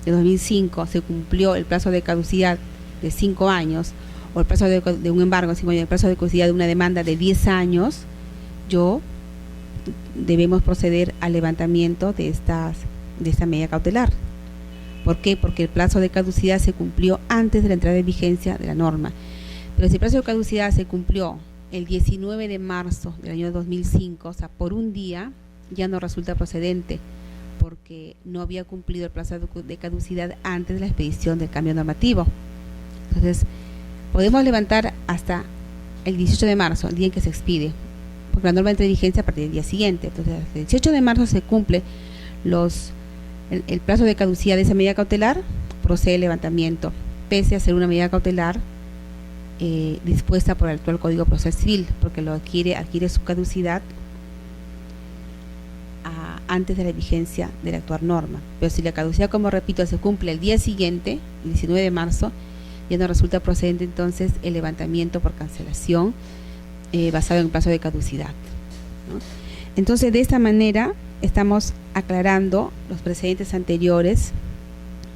2005 se cumplió el plazo de caducidad de 5 años, o el plazo de un embargo de 5 años, el plazo de caducidad de una demanda de 10 años, debemos proceder al levantamiento de esta medida cautelar. ¿Por qué? Porque el plazo de caducidad se cumplió antes de la entrada en vigencia de la norma. Pero si el plazo de caducidad se cumplió el 19 de marzo del año 2005, o sea, por un día, ya no resulta procedente, porque no había cumplido el plazo de caducidad antes de la expedición del cambio normativo. Entonces, podemos levantar hasta el 18 de marzo, el día en que se expide, porque la norma entra en vigencia a partir del día siguiente. Entonces, el 18 de marzo se cumple el plazo de caducidad de esa medida cautelar, procede el levantamiento, pese a ser una medida cautelar dispuesta por el actual Código Procesal Civil, porque lo adquiere su caducidad antes de la vigencia de la actual norma. Pero si la caducidad, como repito, se cumple el día siguiente, el 19 de marzo, ya no resulta procedente entonces el levantamiento por cancelación basado en el plazo de caducidad, ¿no? Entonces, de esta manera estamos aclarando los precedentes anteriores,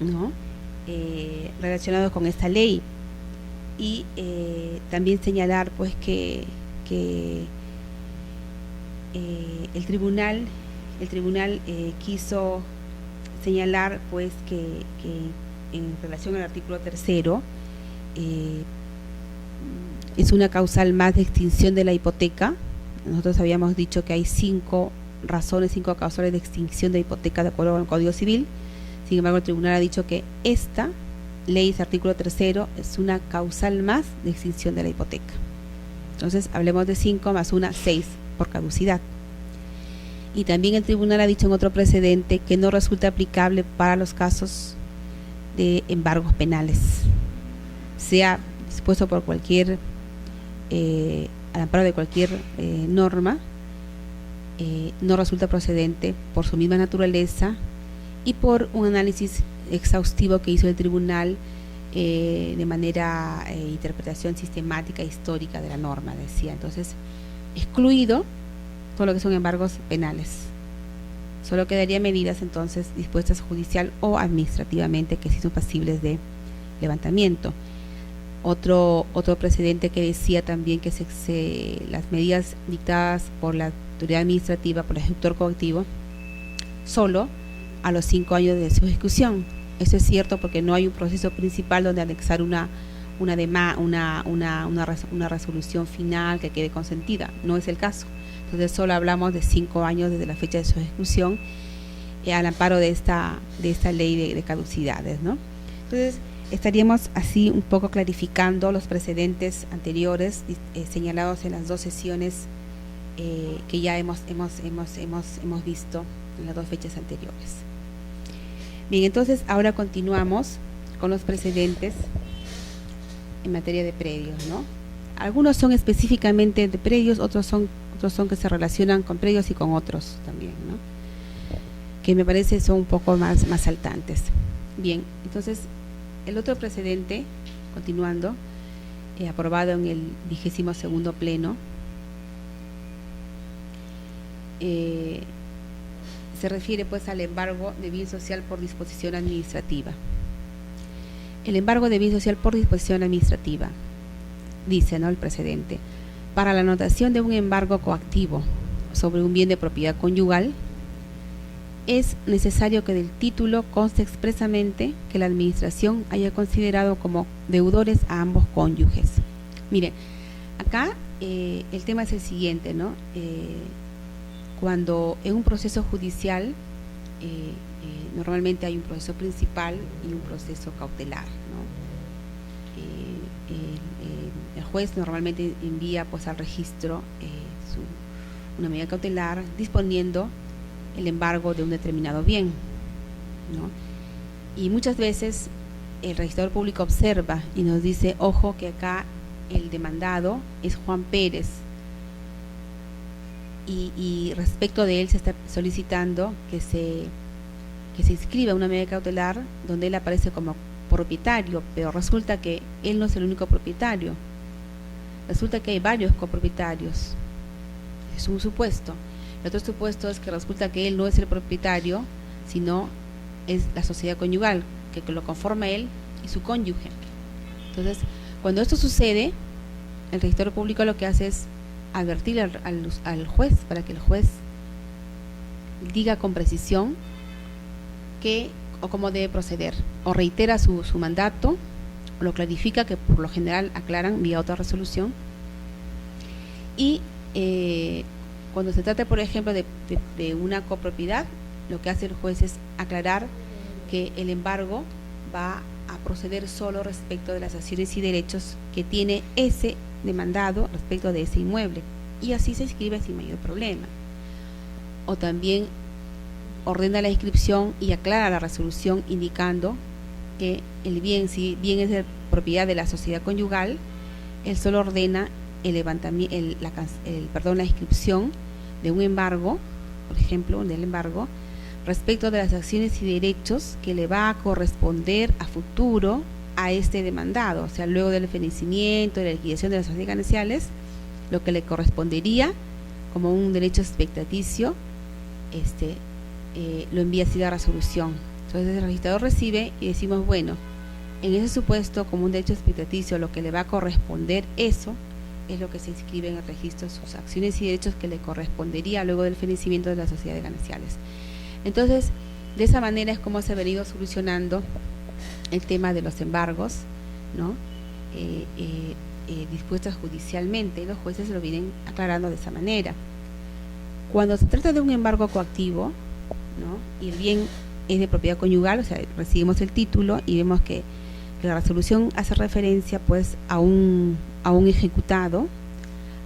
¿no? Relacionados con esta ley, y también señalar pues que el tribunal quiso señalar pues que en relación al artículo 3º es una causal más de extinción de la hipoteca. Nosotros habíamos dicho que hay 5 causales de extinción de hipoteca de acuerdo con el Código Civil. Sin embargo, el tribunal ha dicho que esta ley, ese artículo 3º, es una causal más de extinción de la hipoteca. Entonces, hablemos de 5 más 1, 6 por caducidad. Y también el tribunal ha dicho en otro precedente que no resulta aplicable para los casos de embargos penales, sea dispuesto por cualquier al amparo de cualquier norma, no resulta procedente por su misma naturaleza y por un análisis exhaustivo que hizo el tribunal de manera interpretación sistemática e histórica de la norma, decía. Entonces, excluido todo lo que son embargos penales, solo quedaría medidas entonces dispuestas judicial o administrativamente que sí son pasibles de levantamiento. Otro precedente que decía también que las medidas dictadas por la autoridad administrativa, por el ejecutor coactivo, solo a los 5 años de su ejecución. Eso es cierto porque no hay un proceso principal donde anexar una resolución final que quede consentida. No es el caso. Entonces solo hablamos de 5 años desde la fecha de su ejecución al amparo de esta ley de caducidades, ¿no? Entonces estaríamos así un poco clarificando los precedentes anteriores señalados en las 2 sesiones que ya hemos visto en las 2 fechas anteriores. Bien, entonces ahora continuamos con los precedentes en materia de predios, ¿no? Algunos son específicamente de predios, otros son que se relacionan con predios y con otros también, ¿no? Que me parece son un poco más saltantes. Bien, entonces el otro precedente, continuando, aprobado en el 22º pleno, se refiere pues al embargo de bien social por disposición administrativa. El embargo de bien social por disposición administrativa, dice, ¿no?, el precedente: para la anotación de un embargo coactivo sobre un bien de propiedad conyugal, es necesario que del título conste expresamente que la administración haya considerado como deudores a ambos cónyuges. Mire, acá el tema es el siguiente, ¿no? Cuando en un proceso judicial normalmente hay un proceso principal y un proceso cautelar, ¿no? El juez normalmente envía pues al registro una medida cautelar disponiendo el embargo de un determinado bien, ¿no? Y muchas veces el registrador público observa y nos dice: ojo, que acá el demandado es Juan Pérez y respecto de él se está solicitando que se inscriba una medida cautelar donde él aparece como propietario, pero resulta que él no es el único propietario, resulta que hay varios copropietarios. Es un supuesto. El otro supuesto es que resulta que él no es el propietario, sino es la sociedad conyugal, que lo conforma él y su cónyuge. Entonces, cuando esto sucede, el registro público lo que hace es advertir al juez, para que el juez diga con precisión qué o cómo debe proceder, o reitera su mandato, o lo clarifica, que por lo general aclaran vía otra resolución. Y cuando se trata, por ejemplo, de una copropiedad, lo que hace el juez es aclarar que el embargo va a proceder solo respecto de las acciones y derechos que tiene ese demandado respecto de ese inmueble, y así se inscribe sin mayor problema. O también ordena la inscripción y aclara la resolución indicando que el bien, si bien es de propiedad de la sociedad conyugal, él solo ordena el levantamiento, la inscripción de un embargo, por ejemplo, del embargo respecto de las acciones y derechos que le va a corresponder a futuro a este demandado, o sea, luego del fenecimiento y la liquidación de las sociedades gananciales, lo que le correspondería como un derecho expectaticio, lo envía así la resolución. Entonces el registrador recibe y decimos, bueno, en ese supuesto, como un derecho expectaticio, lo que le va a corresponder, eso es lo que se inscribe en el registro, sus acciones y derechos que le correspondería luego del fenecimiento de las sociedades gananciales. Entonces, de esa manera es como se ha venido solucionando el tema de los embargos, ¿no? Dispuestos judicialmente, los jueces lo vienen aclarando de esa manera. Cuando se trata de un embargo coactivo, ¿no? Y el bien es de propiedad conyugal, o sea, recibimos el título y vemos que la resolución hace referencia pues a un ejecutado,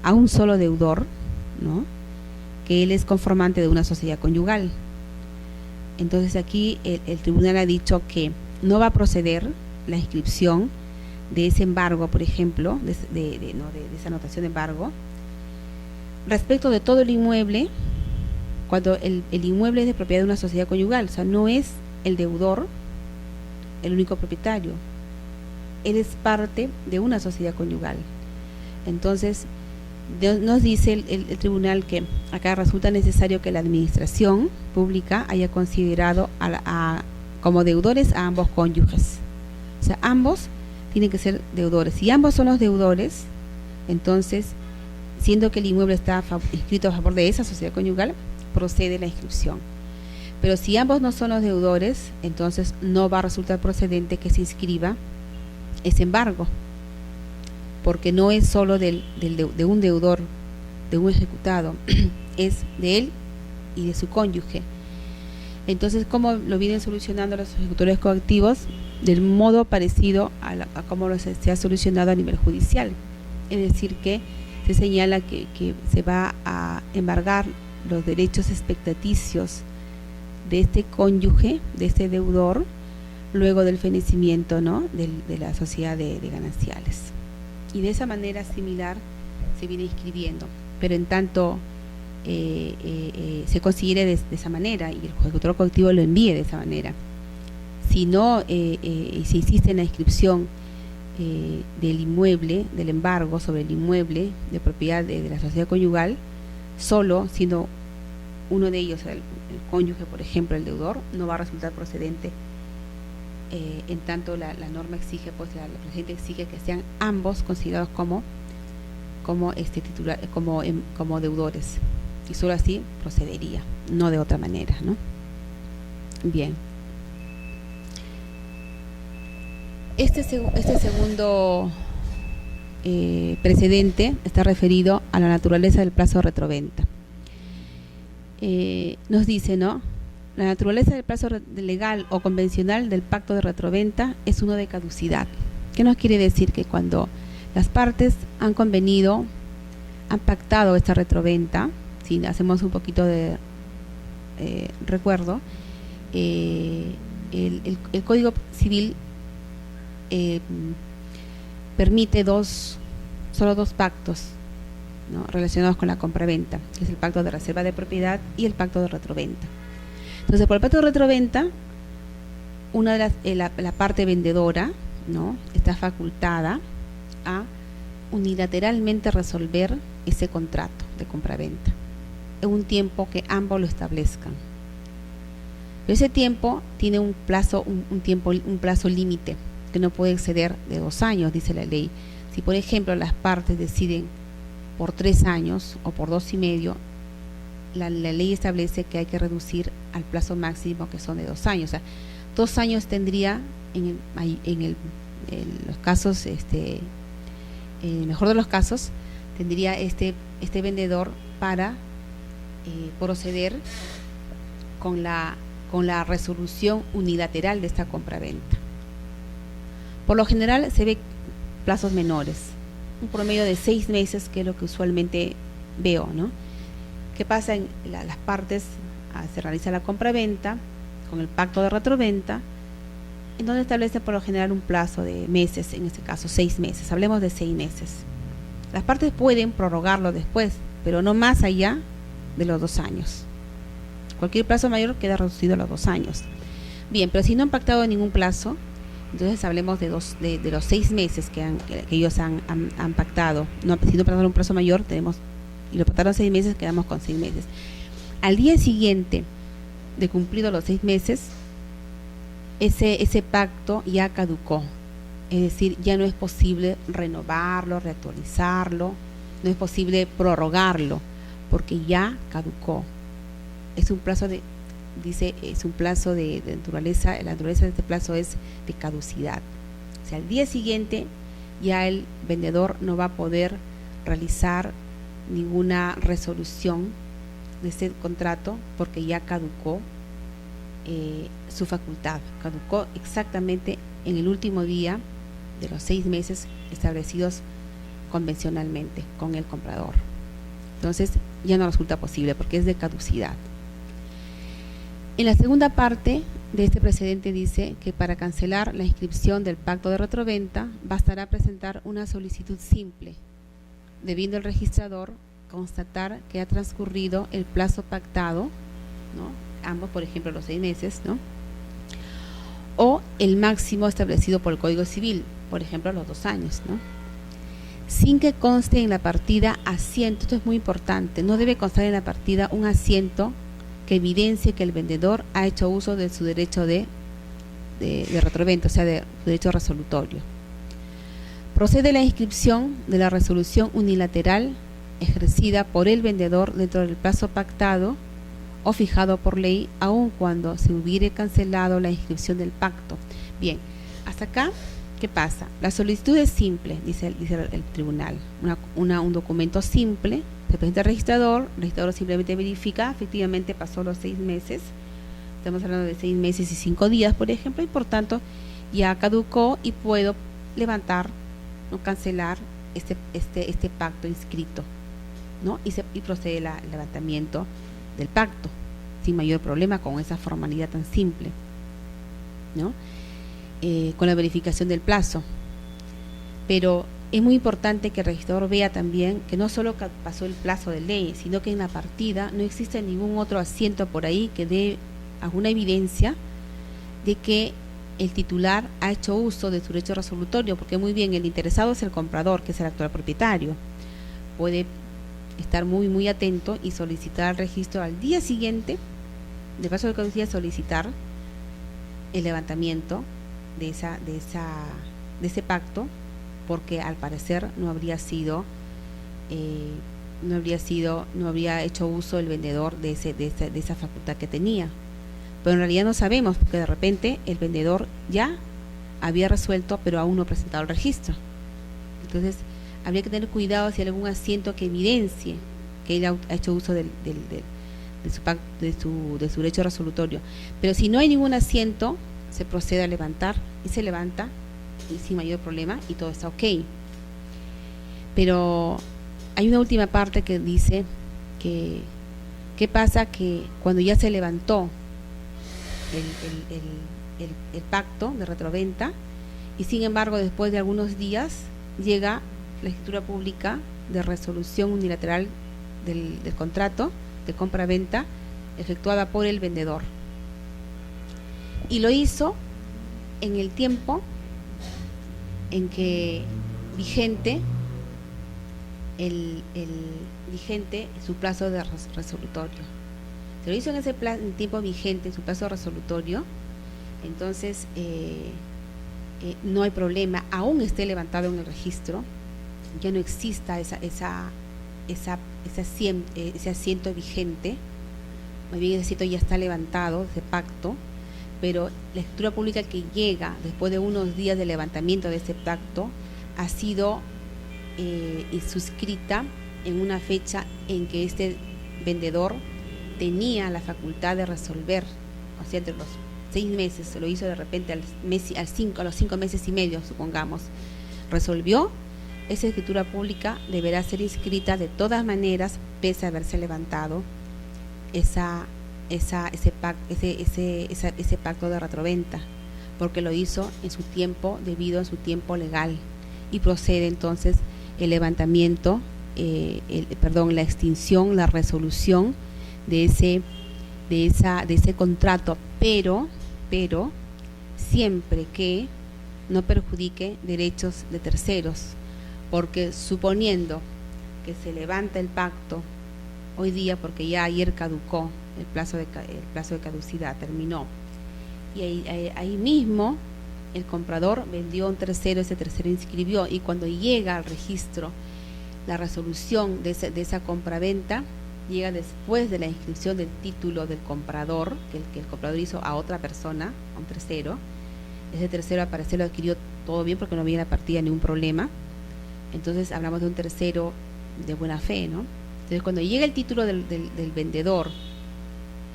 a un solo deudor, ¿no? Que él es conformante de una sociedad conyugal. Entonces aquí el tribunal ha dicho que no va a proceder la inscripción de ese embargo, por ejemplo, de esa anotación de embargo, respecto de todo el inmueble, cuando el inmueble es de propiedad de una sociedad conyugal, o sea, no es el deudor el único propietario, él es parte de una sociedad conyugal. Entonces, nos dice el tribunal que acá resulta necesario que la administración pública haya considerado como deudores a ambos cónyuges. O sea, ambos tienen que ser deudores. Si ambos son los deudores, entonces, siendo que el inmueble está inscrito a favor de esa sociedad conyugal, procede la inscripción. Pero si ambos no son los deudores, entonces no va a resultar procedente que se inscriba ese embargo, porque no es solo de un deudor, de un ejecutado, es de él y de su cónyuge. Entonces, ¿cómo lo vienen solucionando los ejecutores coactivos? Del modo parecido a cómo se ha solucionado a nivel judicial. Es decir, que se señala que se va a embargar los derechos expectaticios de este cónyuge, de este deudor, luego del fenecimiento, ¿no? de la sociedad de gananciales. Y de esa manera similar se viene inscribiendo, pero en tanto se considere de esa manera y el ejecutor coactivo lo envíe de esa manera. Si no, se insiste en la inscripción del inmueble, del embargo sobre el inmueble de propiedad de la sociedad conyugal, solo siendo uno de ellos el cónyuge, por ejemplo, el deudor, no va a resultar procedente. En tanto la norma exige, pues la presente exige que sean ambos considerados como deudores, y solo así procedería, no de otra manera, ¿no? Bien. Este segundo precedente está referido a la naturaleza del plazo de retroventa. Nos dice, ¿no? La naturaleza del plazo legal o convencional del pacto de retroventa es uno de caducidad. ¿Qué nos quiere decir? Que cuando las partes han convenido, han pactado esta retroventa, si hacemos un poquito de recuerdo, el Código Civil permite dos solo dos pactos, ¿no?, relacionados con la compraventa, que es el pacto de reserva de propiedad y el pacto de retroventa. Entonces, por el pacto de retroventa, una de la parte vendedora, ¿no?, está facultada a unilateralmente resolver ese contrato de compraventa en un tiempo que ambos lo establezcan. Pero ese tiempo tiene un plazo, un plazo límite que no puede exceder de 2 años, dice la ley. Si, por ejemplo, las partes deciden por 3 años o por 2 y medio, la ley establece que hay que reducir al plazo máximo, que son de 2 años. O sea, 2 años tendría en los casos, en el mejor de los casos, tendría este vendedor para proceder con la resolución unilateral de esta compraventa. Por lo general se ve plazos menores, un promedio de 6 meses, que es lo que usualmente veo, ¿no? ¿Qué pasa en las partes? Se realiza la compraventa con el pacto de retroventa, en donde establece por lo general un plazo de meses, en este caso 6 meses, hablemos de 6 meses. Las partes pueden prorrogarlo después, pero no más allá de los 2 años. Cualquier plazo mayor queda reducido a los 2 años. Bien, pero si no han pactado ningún plazo, entonces hablemos de los 6 meses que ellos han pactado. No, si no pactaron un plazo mayor, y lo pactaron 6 meses, quedamos con 6 meses. Al día siguiente de cumplidos los 6 meses, ese pacto ya caducó. Es decir, ya no es posible renovarlo, reactualizarlo, no es posible prorrogarlo, porque ya caducó. Es un plazo de naturaleza, la naturaleza de este plazo es de caducidad. O sea, al día siguiente ya el vendedor no va a poder realizar ninguna resolución de ese contrato, porque ya caducó su facultad, caducó exactamente en el último día de los 6 meses establecidos convencionalmente con el comprador. Entonces ya no resulta posible porque es de caducidad. En la segunda parte de este precedente dice que para cancelar la inscripción del pacto de retroventa bastará presentar una solicitud simple, debiendo el registrador constatar que ha transcurrido el plazo pactado, ¿no?, ambos, por ejemplo, los 6 meses, ¿no?, o el máximo establecido por el Código Civil, por ejemplo, los 2 años, ¿no?, sin que conste en la partida asiento. Esto es muy importante, no debe constar en la partida un asiento que evidencie que el vendedor ha hecho uso de su derecho de retroventa, o sea, de su derecho resolutorio. Procede la inscripción de la resolución unilateral ejercida por el vendedor dentro del plazo pactado o fijado por ley, aun cuando se hubiere cancelado la inscripción del pacto. Bien, hasta acá, ¿qué pasa? La solicitud es simple, dice el tribunal, un documento simple. Se presenta al registrador, el registrador simplemente verifica, efectivamente pasó los 6 meses, estamos hablando de 6 meses y 5 días, por ejemplo, y por tanto ya caducó y puedo levantar o cancelar este pacto inscrito, ¿no? Y procede el levantamiento del pacto sin mayor problema, con esa formalidad tan simple, ¿no? Con la verificación del plazo. Pero es muy importante que el registrador vea también que no solo pasó el plazo de ley, sino que en la partida no existe ningún otro asiento por ahí que dé alguna evidencia de que el titular ha hecho uso de su derecho resolutorio, porque muy bien, el interesado es el comprador, que es el actual propietario. Puede estar muy atento y solicitar el registro al día siguiente, de paso de caducidad, solicitar el levantamiento de ese pacto, porque al parecer no habría hecho uso el vendedor de esa facultad que tenía. Pero en realidad no sabemos, porque de repente el vendedor ya había resuelto, pero aún no ha presentado el registro. Entonces habría que tener cuidado si hay algún asiento que evidencie que él ha hecho uso de su derecho resolutorio. Pero si no hay ningún asiento, se procede a levantar, y se levanta y sin mayor problema, y todo está ok. Pero hay una última parte que dice que ¿qué pasa? Que cuando ya se levantó el pacto de retroventa, y sin embargo después de algunos días llega la escritura pública de resolución unilateral del contrato de compra-venta efectuada por el vendedor. Y lo hizo en el tiempo en que vigente su plazo de resolutorio. Se lo hizo en ese tiempo vigente, en su plazo resolutorio, entonces no hay problema, aún esté levantado en el registro, ya no exista ese asiento vigente, más bien ese asiento ya está levantado, ese pacto, pero la escritura pública que llega después de unos días de levantamiento de ese pacto ha sido suscrita en una fecha en que este vendedor tenía la facultad de resolver, o sea, entre los 6 meses, se lo hizo de repente a los 5 meses y medio, supongamos, resolvió. Esa escritura pública deberá ser inscrita de todas maneras, pese a haberse levantado ese pacto de retroventa, porque lo hizo en su tiempo, debido a su tiempo legal, y procede entonces el levantamiento, la extinción, la resolución de ese contrato, pero siempre que no perjudique derechos de terceros, porque suponiendo que se levanta el pacto hoy día, porque ya ayer caducó el plazo de caducidad, terminó, y ahí mismo el comprador vendió a un tercero, ese tercero inscribió, y cuando llega al registro la resolución de esa compraventa, llega después de la inscripción del título del comprador, que el comprador hizo a otra persona, a un tercero. Ese tercero, al parecer, lo adquirió todo bien porque no había en la partida ningún problema. Entonces hablamos de un tercero de buena fe, ¿no? Entonces cuando llega el título del vendedor,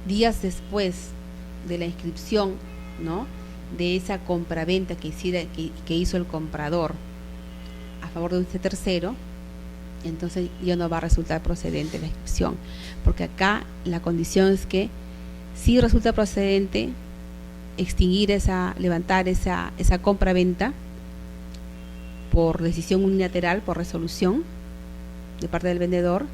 días después de la inscripción, ¿no?, de esa compraventa que hizo el comprador a favor de este tercero, entonces ya no va a resultar procedente la inscripción, porque acá la condición es que si resulta procedente levantar esa compraventa por decisión unilateral, por resolución de parte del vendedor,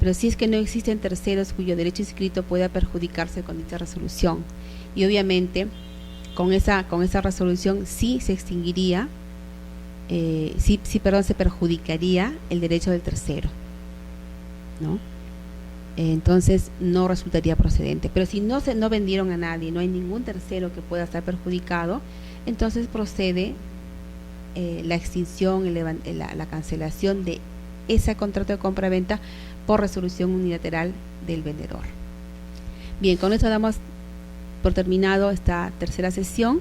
pero si es que no existen terceros cuyo derecho inscrito pueda perjudicarse con dicha resolución, y obviamente con esa resolución sí se extinguiría, se perjudicaría el derecho del tercero, ¿no? Entonces no resultaría procedente. Pero si no vendieron a nadie, no hay ningún tercero que pueda estar perjudicado, entonces procede la extinción, la cancelación de ese contrato de compra-venta por resolución unilateral del vendedor. Bien, con esto damos por terminado esta tercera sesión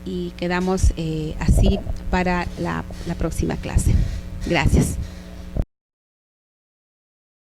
y quedamos así para la próxima clase. Gracias.